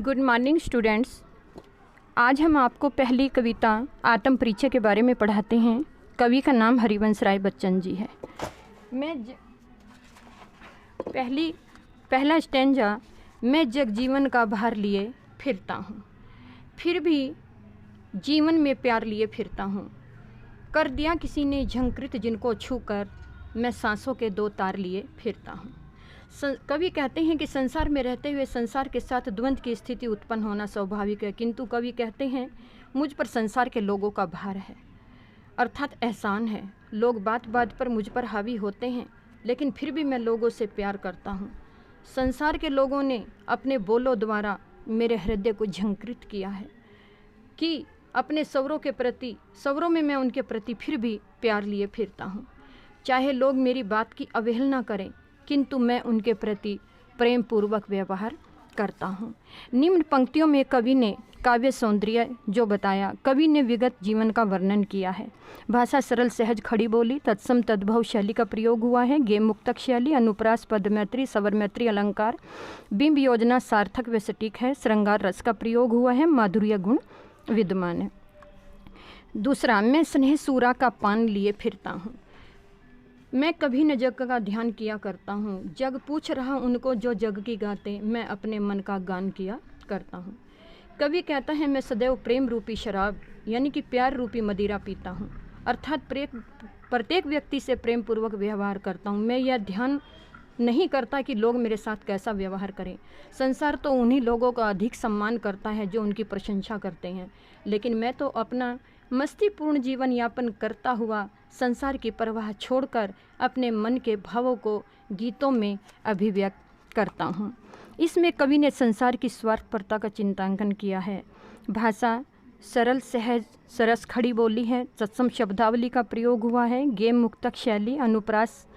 Good morning students. आज हम आपको पहली कविता आत्म परिचय के बारे में पढ़ाते हैं। कवि का नाम हरिवंश राय बच्चन जी है। पहला स्टैंजा, मैं जगजीवन का भार लिए फिरता हूँ, फिर भी जीवन में प्यार लिए फिरता हूँ। कर दिया किसी ने झंकृत जिनको छूकर, मैं सांसों के दो तार लिए फिरता हूँ। कवि कहते हैं कि संसार में रहते हुए संसार के साथ द्वंद्व की स्थिति उत्पन्न होना स्वाभाविक है, किंतु कवि कहते हैं मुझ पर संसार के लोगों का भार है, अर्थात एहसान है। लोग बात बात पर मुझ पर हावी होते हैं, लेकिन फिर भी मैं लोगों से प्यार करता हूँ। संसार के लोगों ने अपने बोलों द्वारा मेरे हृदय को झंकृत किया है कि अपने सवरों में मैं उनके प्रति फिर भी प्यार लिए फिरता हूँ। चाहे लोग मेरी बात की अवहेलना करें, किंतु मैं उनके प्रति प्रेम पूर्वक व्यवहार करता हूँ। निम्न पंक्तियों में कवि ने काव्य सौंदर्य जो बताया, कवि ने विगत जीवन का वर्णन किया है। भाषा सरल, सहज, खड़ी बोली, तत्सम तद्भव शैली का प्रयोग हुआ है। गेय मुक्तक शैली, अनुप्रास, पद मैत्री, सवर मैत्री, अलंकार, बिंब योजना सार्थक व सटीक है। श्रृंगार रस का प्रयोग हुआ है। माधुर्य गुण विद्यमान है। दूसरा, मैं स्नेह सूरा का पान लिए फिरता हूँ। मैं कभी न जग का ध्यान किया करता हूँ, जग पूछ रहा उनको जो जग की गाते, मैं अपने मन का गान किया करता हूँ। कवि कहता है मैं सदैव प्रेम रूपी शराब यानी कि प्यार रूपी मदिरा पीता हूँ, अर्थात प्रत्येक व्यक्ति से प्रेम पूर्वक व्यवहार करता हूँ। मैं यह ध्यान नहीं करता कि लोग मेरे साथ कैसा व्यवहार करें। संसार तो उन्हीं लोगों का अधिक सम्मान करता है जो उनकी प्रशंसा करते हैं, लेकिन मैं तो अपना मस्तीपूर्ण जीवन यापन करता हुआ संसार की परवाह छोड़कर अपने मन के भावों को गीतों में अभिव्यक्त करता हूँ। इसमें कवि ने संसार की स्वार्थपरता का चिंतांकन किया है। भाषा सरल, सहज, सरस, खड़ी बोली है। तत्सम शब्दावली का प्रयोग हुआ है। गेय मुक्तक शैली, अनुप्रास,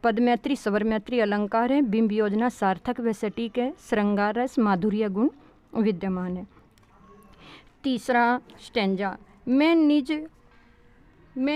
पद मैत्री, सवर मैत्री, अलंकार है। बिंब योजना सार्थक व सटीक है। श्रृंगार रस, माधुर्य गुण विद्यमान है। तीसरा स्टैंजा, मैं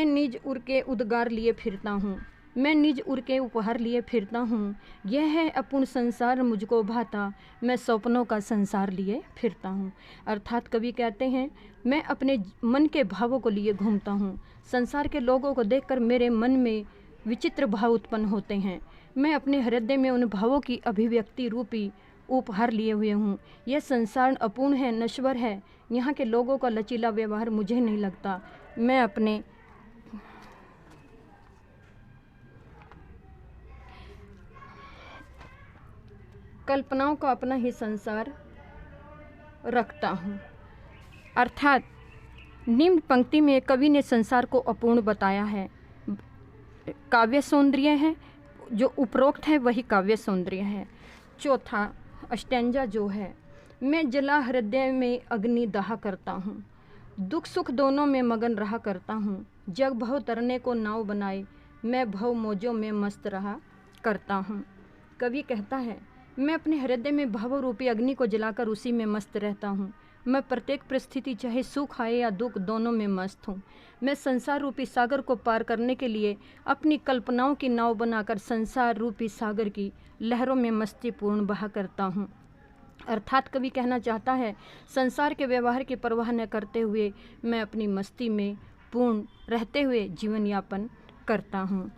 निज उर के उद्गार लिए फिरता हूँ, मैं निज उर के उपहार लिए फिरता हूँ। यह है अपूर्ण संसार मुझको भाता, मैं सपनों का संसार लिए फिरता हूँ। अर्थात कवि कहते हैं मैं अपने मन के भावों को लिए घूमता हूँ। संसार के लोगों को देखकर मेरे मन में विचित्र भाव उत्पन्न होते हैं। मैं अपने हृदय में उन भावों की अभिव्यक्ति रूपी उपहार लिए हुए हूँ। यह संसार अपूर्ण है, नश्वर है। यहाँ के लोगों का लचीला व्यवहार मुझे नहीं लगता। मैं अपने कल्पनाओं का अपना ही संसार रखता हूँ। अर्थात निम्न पंक्ति में कवि ने संसार को अपूर्ण बताया है। काव्य सौंदर्य है, जो उपरोक्त है वही काव्य सौंदर्य है। चौथा स्टैंजा जो है, मैं जला हृदय में अग्नि दाह करता हूँ, दुख सुख दोनों में मगन रहा करता हूँ। जग भव तरने को नाव बनाए, मैं भव मौजों में मस्त रहा करता हूँ। कवि कहता है मैं अपने हृदय में भाव रूपी अग्नि को जलाकर उसी में मस्त रहता हूँ। मैं प्रत्येक परिस्थिति चाहे सुख आए या दुख दोनों में मस्त हूँ। मैं संसार रूपी सागर को पार करने के लिए अपनी कल्पनाओं की नाव बनाकर संसार रूपी सागर की लहरों में मस्तीपूर्ण बहा करता हूँ। अर्थात कवि कहना चाहता है संसार के व्यवहार की परवाह न करते हुए मैं अपनी मस्ती में पूर्ण रहते हुए जीवन यापन करता हूँ।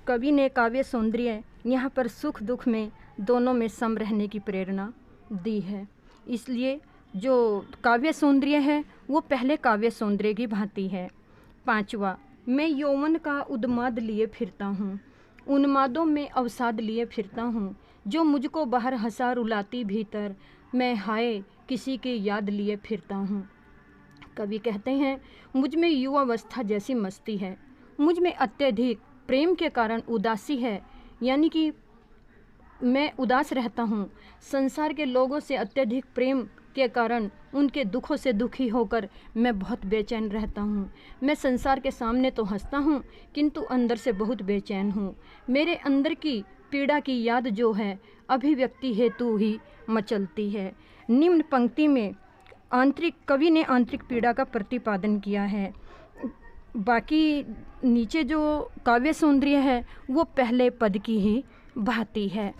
कवि ने काव्य सौंदर्य यहाँ पर सुख दुख में दोनों में सम रहने की प्रेरणा दी है। इसलिए जो काव्य सौंदर्य है वो पहले काव्य सौंदर्य की भांति है। पांचवा, मैं यौवन का उन्माद लिए फिरता हूँ, उन्मादों में अवसाद लिए फिरता हूँ। जो मुझको बाहर हंसा रुलाती भीतर, मैं हाय किसी की याद लिए फिरता हूँ। कवि कहते हैं मुझ में युवावस्था जैसी मस्ती है, मुझ में अत्यधिक प्रेम के कारण उदासी है, यानी कि मैं उदास रहता हूँ। संसार के लोगों से अत्यधिक प्रेम के कारण उनके दुखों से दुखी होकर मैं बहुत बेचैन रहता हूँ। मैं संसार के सामने तो हंसता हूँ, किंतु अंदर से बहुत बेचैन हूँ। मेरे अंदर की पीड़ा की याद जो है अभिव्यक्ति हेतु ही मचलती है। निम्न पंक्ति में कवि ने आंतरिक पीड़ा का प्रतिपादन किया है। बाकी नीचे जो काव्य सौंदर्य है वो पहले पद की ही भांति है।